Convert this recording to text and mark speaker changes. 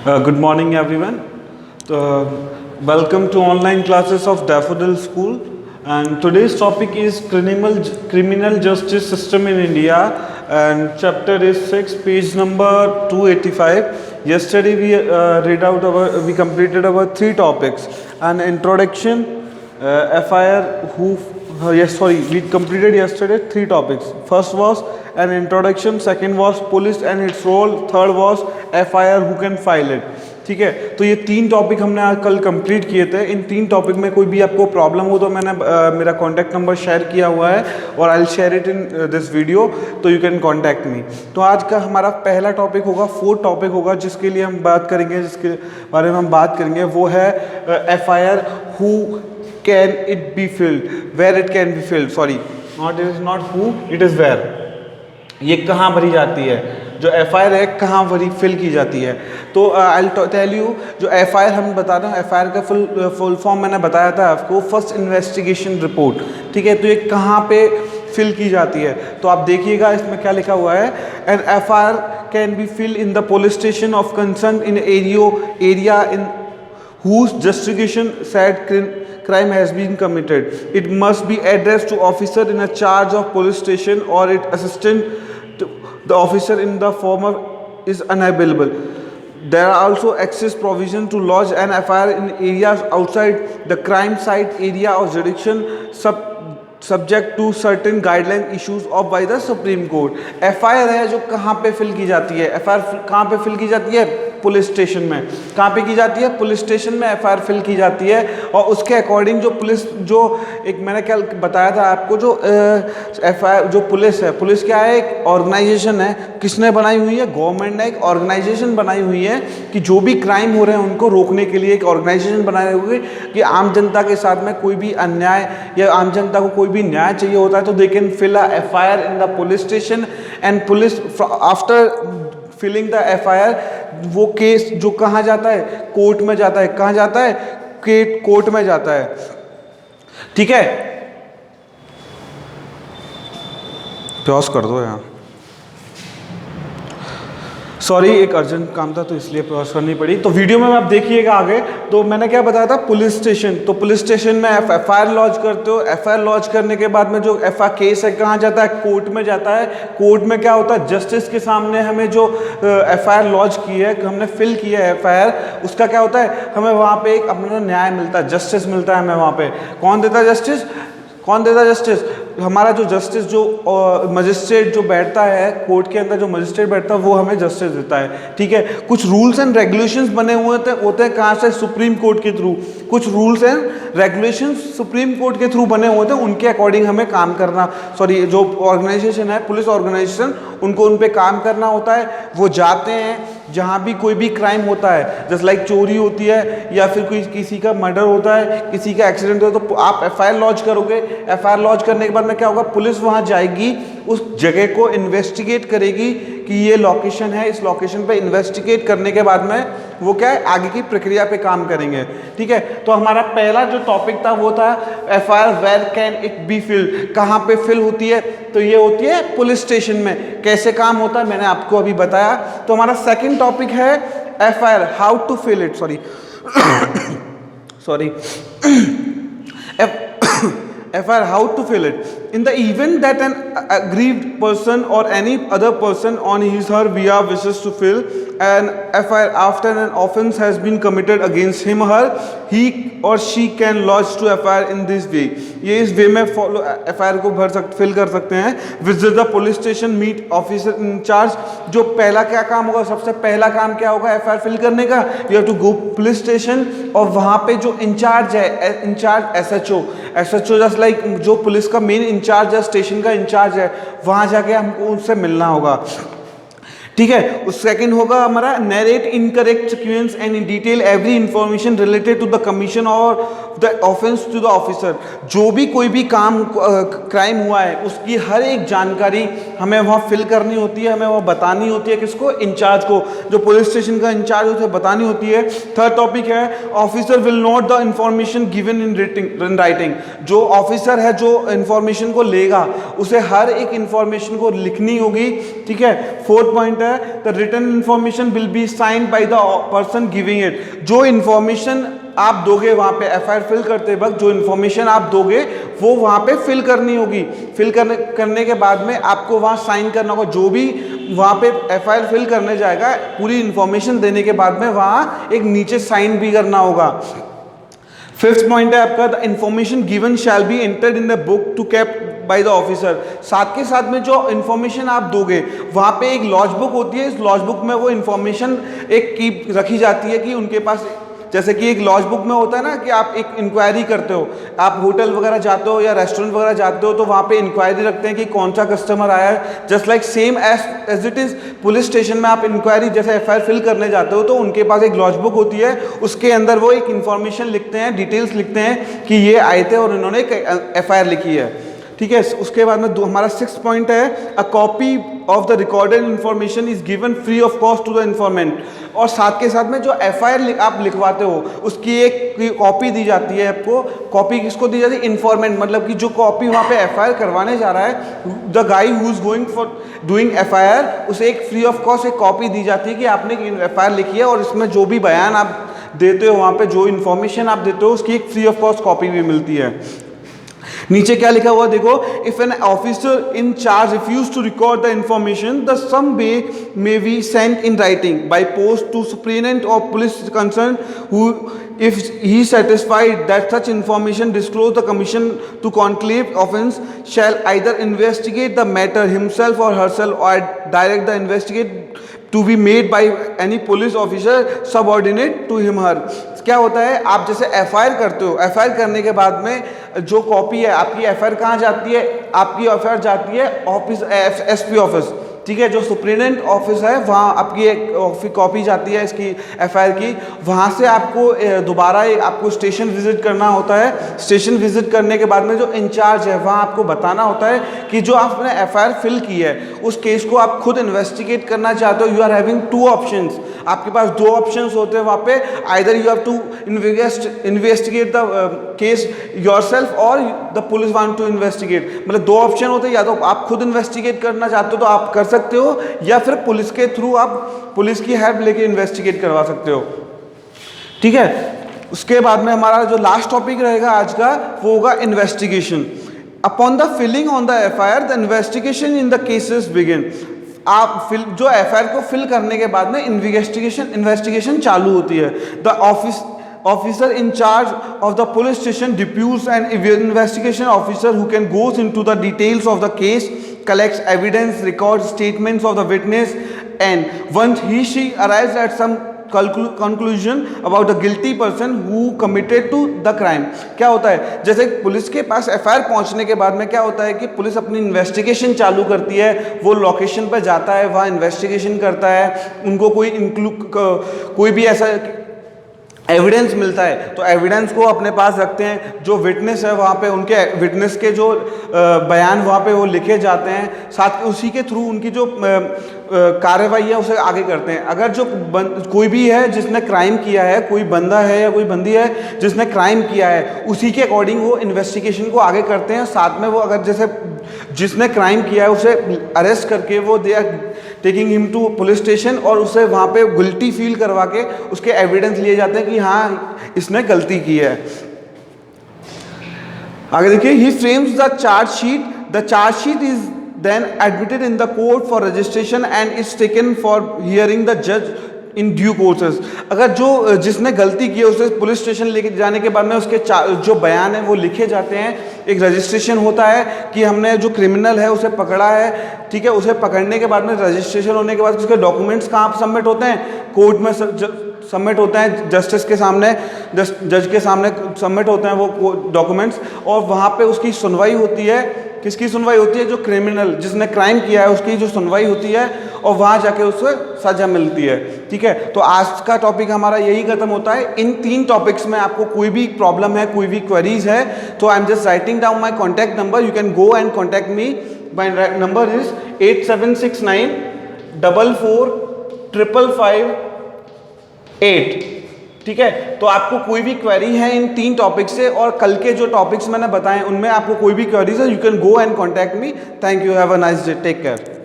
Speaker 1: Good morning, everyone. Welcome to online classes of Daffodil School. And today's topic is criminal justice system in India. And chapter is 6, page number 285. Yesterday we completed our 3 topics: an introduction, FIR we completed yesterday 3 topics. First was an introduction, second was police and its role, third was FIR who can file it. ठीक है, तो ये 3 topic हमने आज कल complete किए थे. इन 3 topic में कोई भी आपको प्रॉब्लम हो तो मैंने मेरा कॉन्टैक्ट नंबर शेयर किया हुआ है और I will share it in this video, तो यू कैन कॉन्टैक्ट मी. तो आज का हमारा पहला टॉपिक होगा, 4 टॉपिक होगा जिसके लिए हम बात करेंगे, जिसके बारे में हम बात करेंगे वो है FIR who can it be filled, where it can be filled, sorry it is not who, it is where. ये कहाँ भरी जाती है, जो FIR है कहाँ भरी फिल की जाती है. तो आई टेल यू, जो FIR हम बता रहे हैं, FIR का फुल फॉर्म मैंने बताया था आपको, फर्स्ट इन्वेस्टिगेशन रिपोर्ट. ठीक है, तो ये कहाँ पे फिल की जाती है, तो आप देखिएगा इसमें क्या लिखा हुआ है. An FIR can be fill in the police station of concern in area in whose justification said crime has been committed. It must be addressed to officer in a charge of police station or its assistant to the officer in the former is unavailable. There are also access provision to lodge an FIR in areas outside the crime site area or jurisdiction subject to certain guideline issues of by the Supreme Court. FIR है जो कहाँ पे fill की जाती है, FIR कहाँ पे fill की जाती है, पुलिस स्टेशन में. कहाँ पे की जाती है, पुलिस स्टेशन में FIR फिल की जाती है. और उसके अकॉर्डिंग जो पुलिस, जो एक मैंने क्या बताया था आपको, जो FIR जो पुलिस है, पुलिस क्या है, एक ऑर्गेनाइजेशन है. किसने बनाई हुई है, गवर्नमेंट ने एक ऑर्गेनाइजेशन बनाई हुई है कि जो भी क्राइम हो रहे हैं उनको रोकने के लिए एक ऑर्गेनाइजेशन बनाई हुई है कि आम जनता के साथ में कोई भी अन्याय या आम जनता को कोई भी न्याय चाहिए होता है तो they can fill a FIR in the police station. And police after filling the FIR वो केस जो कहाँ जाता है, कोर्ट में जाता है. कहाँ जाता है, कोर्ट में जाता है. ठीक है, पॉज कर दो यार, सॉरी एक अर्जेंट काम था तो इसलिए पॉज करनी पड़ी. तो वीडियो में आप देखिएगा आगे. तो मैंने क्या बताया था, पुलिस स्टेशन. तो पुलिस स्टेशन में FIR लॉन्च करते हो. FIR लॉन्च करने के बाद में जो FIR केस है कहाँ जाता है, कोर्ट में जाता है. कोर्ट में क्या होता है, जस्टिस के सामने हमें जो FIR लॉन्च की है, हमने फिल किया है FIR, उसका क्या होता है, हमें वहाँ पे एक अपना न्याय मिलता है, जस्टिस मिलता है हमें वहाँ पे. कौन देता है जस्टिस, कौन देता है जस्टिस, हमारा जो जस्टिस, जो मजिस्ट्रेट जो बैठता है कोर्ट के अंदर, जो मजिस्ट्रेट बैठता है वो हमें जस्टिस देता है. ठीक है, कुछ रूल्स एंड रेगुलेशंस बने हुए होते हैं कहाँ से, सुप्रीम कोर्ट के थ्रू. कुछ rules and regulations supreme court के थ्रू बने हुए थे, उनके अकॉर्डिंग हमें काम करना, सॉरी जो ऑर्गेनाइजेशन है, पुलिस ऑर्गेनाइजेशन, उनको उन पे काम करना होता है. वो जाते हैं जहाँ भी कोई भी क्राइम होता है, जैसे लाइक चोरी होती है या फिर कोई किसी का मर्डर होता है, किसी का एक्सीडेंट होता है, तो आप FIR लॉन्च करोगे. FIR लॉन्च करने के बाद में क्या होगा, पुलिस वहाँ जाएगी, उस जगह को इन्वेस्टिगेट करेगी कि ये लोकेशन है, इस लोकेशन पे इन्वेस्टिगेट करने के बाद में वो क्या है, आगे की प्रक्रिया पे काम करेंगे. ठीक है, तो हमारा पहला जो टॉपिक था वो था FIR where can it be filled, कहाँ पे फिल होती है, तो ये होती है पुलिस स्टेशन में. कैसे काम होता है मैंने आपको अभी बताया. तो हमारा सेकंड टॉपिक है FIR how to fill it, sorry FIR how to fill it. In the event that an aggrieved person or any other person on his or her behalf wishes to fill an FIR after an offence has been committed against him or her, he or she can lodge to FIR in this way. ये इस वे में FIR को fill कर सकते हैं. Visit the police station, meet officer in charge. जो पहला क्या काम होगा, सबसे पहला काम क्या होगा FIR फिल करने का, you have to go police station, और वहाँ पे जो इंचार्ज है, इंचार्ज SHO जस्ट लाइक जो पुलिस का मेन इंचार्ज है, स्टेशन का इंचार्ज है, वहाँ जाके हमको उनसे मिलना होगा. ठीक है, उस सेकंड होगा हमारा narrate in correct sequence and in detail every information related to the commission और the offence to the officer. जो भी कोई भी काम क्राइम हुआ है उसकी हर एक जानकारी हमें वहाँ फिल करनी होती है, हमें वहाँ बतानी होती है. किसको, इंचार्ज को, जो पुलिस स्टेशन का इंचार्ज उसे बतानी होती है. थर्ड टॉपिक है officer will note the information given in writing. जो ऑफिसर है जो इंफॉर्मेशन को लेगा उसे हर एक इंफॉर्मेशन को लिखनी होगी. ठीक है, फोर्थ पॉइंट पॉइंट है, the written information will be signed by the person giving it. जो इन्फॉर्मेशन आप दोगे वहाँ पे एफआईआर फिल करते वक्त जो इन्फॉर्मेशन आप दोगे वो वहाँ पे फिल करनी होगी। फिल करने के बाद में आपको वहाँ साइन करना होगा। जो भी वहाँ पे एफआईआर फिल करने जाएगा पूरी इन्फॉर्मेशन देने के बाद में वहाँ एक नीचे साइन भी करना होगा। फिफ्थ पॉइंट है आपका, the information given shall be entered in the book to kept by the officer. साथ के साथ में जो इन्फॉर्मेशन आप दोगे वहाँ पे एक लॉज बुक होती है, इस लॉज बुक में वो इन्फॉर्मेशन एक कीप रखी जाती है कि उनके पास, जैसे कि एक लॉज बुक में होता है ना कि आप एक इंक्वायरी करते हो, आप होटल वगैरह जाते हो या रेस्टोरेंट वगैरह जाते हो तो वहाँ पे इंक्वायरी रखते हैं कि कौन सा कस्टमर आया है। Just like same as it is police station में आप इंक्वायरी जैसे एफआईआर फिल करने जाते हो तो उनके पास एक लॉज बुक होती है, उसके अंदर वो एक इन्फॉर्मेशन लिखते हैं, डिटेल्स लिखते हैं कि ये आए थे और इन्होंने एक एफआईआर लिखी है। ठीक है, उसके बाद में हमारा सिक्स पॉइंट है, a copy of the recorded information is given free of cost to the informant. और साथ के साथ में जो एफआईआर आप लिखवाते हो उसकी एक कॉपी दी जाती है आपको। कॉपी किसको दी जाती है? इन्फॉर्मेंट, मतलब कि जो कॉपी वहाँ पे एफआईआर करवाने जा रहा है, the guy who is going for doing FIR, उसे एक फ्री ऑफ कॉस्ट एक कॉपी दी जाती है कि आपने एफआईआर लिखी है और इसमें जो भी बयान आप देते हो वहाँ पे जो इन्फॉर्मेशन आप देते हो उसकी एक फ्री ऑफ कॉस्ट कॉपी भी मिलती है। नीचे क्या लिखा हुआ देखो, if an officer in charge refuse to record the information the sum may be sent in writing by post to superintendent of police concern who if he satisfied that such information disclosed the commission to conclave offence shall either investigate the matter himself or herself or direct the investigate to be made by any police officer subordinate to him her। क्या होता है, आप जैसे FIR करते हो, FIR करने के बाद में जो कॉपी है आपकी एफआईआर कहाँ जाती है? आपकी एफआईआर जाती है ऑफिस एसपी ऑफिस, ठीक है, जो सुप्रीटेंडेंट ऑफिस है वहाँ आपकी एक कॉपी जाती है इसकी एफआईआर की। वहाँ से आपको दोबारा आपको स्टेशन विजिट करना होता है। स्टेशन विजिट करने के बाद में जो इंचार्ज है वहाँ आपको बताना होता है कि जो आपने एफआईआर फिल की है उस केस को आप खुद इन्वेस्टिगेट करना चाहते हो। You are having two options, आपके पास दो ऑप्शंस होते हैं वहाँ पे, either you have to investigate the case yourself or the police want to investigate. मतलब दो ऑप्शन होते हैं, या तो आप खुद इन्वेस्टिगेट करना चाहते हो तो आप कर सकते हो, या फिर पुलिस के थ्रू आप पुलिस की हेल्प लेके इन्वेस्टिगेट करवा सकते हो। ठीक है, उसके बाद में हमारा जो लास्ट टॉपिक रहेगा आज का वो होगा investigation. Upon the filling on the FIR the investigation in the cases begin. आप जो एफआईआर को फिल करने के बाद में इन्वेस्टिगेशन चालू होती है। The officer in charge of the police station deputes an investigation officer who can goes into the details of the case, collects evidence, records statements of the witness, and once she arrives at some conclusion about the guilty person who committed to the crime। क्या होता है, जैसे police के पास FIR पहुंचने के बाद में क्या होता है कि पुलिस अपनी इन्वेस्टिगेशन चालू करती है, वो लोकेशन पर जाता है, वहाँ इन्वेस्टिगेशन करता है, उनको कोई भी ऐसा एविडेंस मिलता है तो एविडेंस को अपने पास रखते हैं। जो विटनेस है वहाँ पे उनके विटनेस के जो बयान वहाँ पे वो लिखे जाते हैं, साथ उसी के थ्रू उनकी जो कार्रवाई है उसे आगे करते हैं। अगर जो कोई भी है जिसने क्राइम किया है, कोई बंदा है या कोई बंदी है जिसने क्राइम किया है, उसी के अकॉर्डिंग वो इन्वेस्टिगेशन को आगे करते हैं। साथ में वो अगर जैसे जिसने क्राइम किया है उसे अरेस्ट करके वो they are taking him to police station और उसे वहाँ पे गिल्टी फील करवा के उसके एविडेंस लिए जाते हैं कि हाँ इसने गलती की है। आगे देखिए, he frames the charge sheet is then admitted in the court for registration and is taken for hearing the judge in due courses। अगर जो जिसने गलती की है उसे पुलिस स्टेशन लेके जाने के बाद में उसके जो बयान है वो लिखे जाते हैं, एक रजिस्ट्रेशन होता है कि हमने जो क्रिमिनल है उसे पकड़ा है। ठीक है, उसे पकड़ने के बाद में रजिस्ट्रेशन होने के बाद उसके डॉक्यूमेंट्स कहाँ सबमिट होते हैं? कोर्ट में सबमिट होते हैं, जस्टिस के सामने, जज के सामने सबमिट होते हैं वो डॉक्यूमेंट्स, और वहाँ पे उसकी सुनवाई होती है। किसकी सुनवाई होती है? जो क्रिमिनल जिसने क्राइम किया है उसकी जो सुनवाई होती है और वहाँ जाके उसे सजा मिलती है। ठीक है, तो आज का टॉपिक हमारा यही खत्म होता है। इन 3 टॉपिक्स में आपको कोई भी प्रॉब्लम है, कोई भी क्वेरीज है तो I am just writing down my contact number, you can go and contact me. My number is 8769 44 555 8। ठीक है, तो आपको कोई भी क्वेरी है इन 3 टॉपिक से और कल के जो टॉपिक्स मैंने बताए उनमें आपको कोई भी क्वेरीज है, you can go and contact me. Thank you, have a nice day, take care.